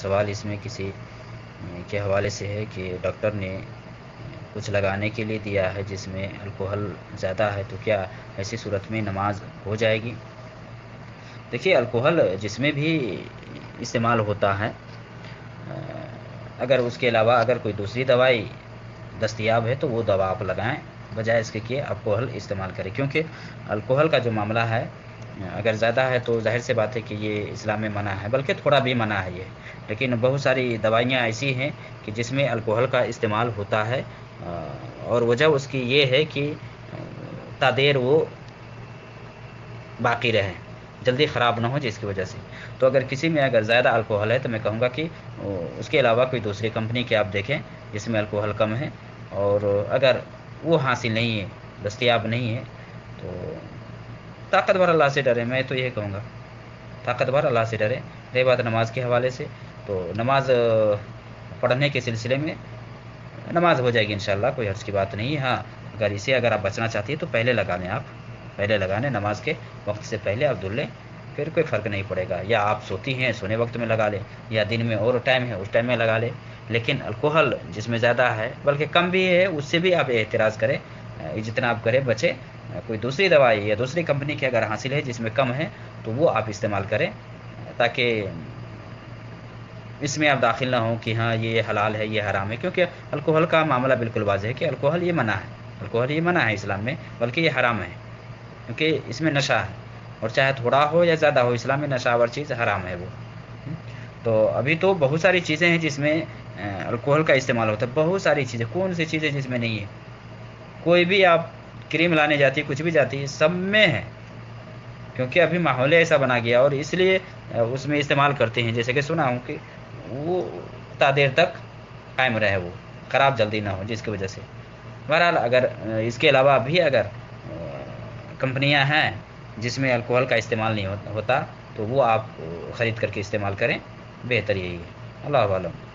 سوال اس میں کسی کے حوالے سے ہے کہ ڈاکٹر نے کچھ لگانے کے لیے دیا ہے جس میں الکوہل زیادہ ہے، تو کیا ایسی صورت میں نماز ہو جائے گی؟ دیکھیے، الکوہل جس میں بھی استعمال ہوتا ہے، اگر اس کے علاوہ اگر کوئی دوسری دوائی دستیاب ہے تو وہ دوا آپ لگائیں، بجائے اس کے کہ الکوہل استعمال کریں، کیونکہ الکوہل کا جو معاملہ ہے اگر زیادہ ہے تو ظاہر سی بات ہے کہ یہ اسلام میں منع ہے، بلکہ تھوڑا بھی منع ہے یہ، لیکن بہت ساری دوائیاں ایسی ہیں کہ جس میں الکوہل کا استعمال ہوتا ہے، اور وجہ اس کی یہ ہے کہ تادیر وہ باقی رہے، جلدی خراب نہ ہو، جس کی وجہ سے تو اگر کسی میں اگر زیادہ الکوہل ہے تو میں کہوں گا کہ اس کے علاوہ کوئی دوسری کمپنی کے آپ دیکھیں جس میں الکوہل کم ہے، اور اگر وہ حاصل نہیں ہے، دستیاب نہیں ہے، تو طاقتور اللہ سے ڈرے، میں تو یہ کہوں گا طاقتور اللہ سے ڈرے۔ رہی بات نماز کے حوالے سے، تو نماز پڑھنے کے سلسلے میں نماز ہو جائے گی انشاءاللہ، کوئی حرج کی بات نہیں ہے۔ ہاں، اگر آپ بچنا چاہتی ہیں تو پہلے لگا لیں، آپ پہلے لگا لیں، نماز کے وقت سے پہلے آپ دھل لیں، پھر کوئی فرق نہیں پڑے گا، یا آپ سوتی ہیں سونے وقت میں لگا لیں، یا دن میں اور ٹائم ہے اس ٹائم میں لگا لیں، لیکن الکوہل جس میں زیادہ ہے بلکہ کم بھی ہے اس سے بھی آپ احتراز کریں، اجتناب کریں، بچیں، کوئی دوسری دوائی یا دوسری کمپنی کی اگر حاصل ہے جس میں کم ہے تو وہ آپ استعمال کریں، تاکہ اس میں آپ داخل نہ ہوں کہ ہاں یہ حلال ہے یہ حرام ہے، کیونکہ الکوہل کا معاملہ بالکل واضح ہے کہ الکوہل یہ منع ہے، الکوہل یہ منع ہے اسلام میں، بلکہ یہ حرام ہے، کیونکہ اس میں نشہ ہے، اور چاہے تھوڑا ہو یا زیادہ ہو، اسلام میں نشہ آور چیز حرام ہے وہ۔ تو ابھی تو بہت ساری چیزیں ہیں جس میں الکوہل کا استعمال ہوتا ہے، بہت ساری چیزیں، کون سی چیزیں جس میں نہیں ہے؟ کوئی بھی آپ کریم لانے جاتی ہے، کچھ بھی جاتی ہے، سب میں ہے، کیونکہ ابھی ماحول ایسا بنا گیا، اور اس لیے اس میں استعمال کرتے ہیں، جیسے کہ سنا ہوں کہ وہ تا دیر تک قائم رہے، وہ خراب جلدی نہ ہو، جس کی وجہ سے بہرحال اگر اس کے علاوہ بھی اگر کمپنیاں ہیں جس میں الکوہل کا استعمال نہیں ہوتا تو وہ آپ خرید کر کے استعمال کریں، بہتر یہی ہے، اللہ عالم۔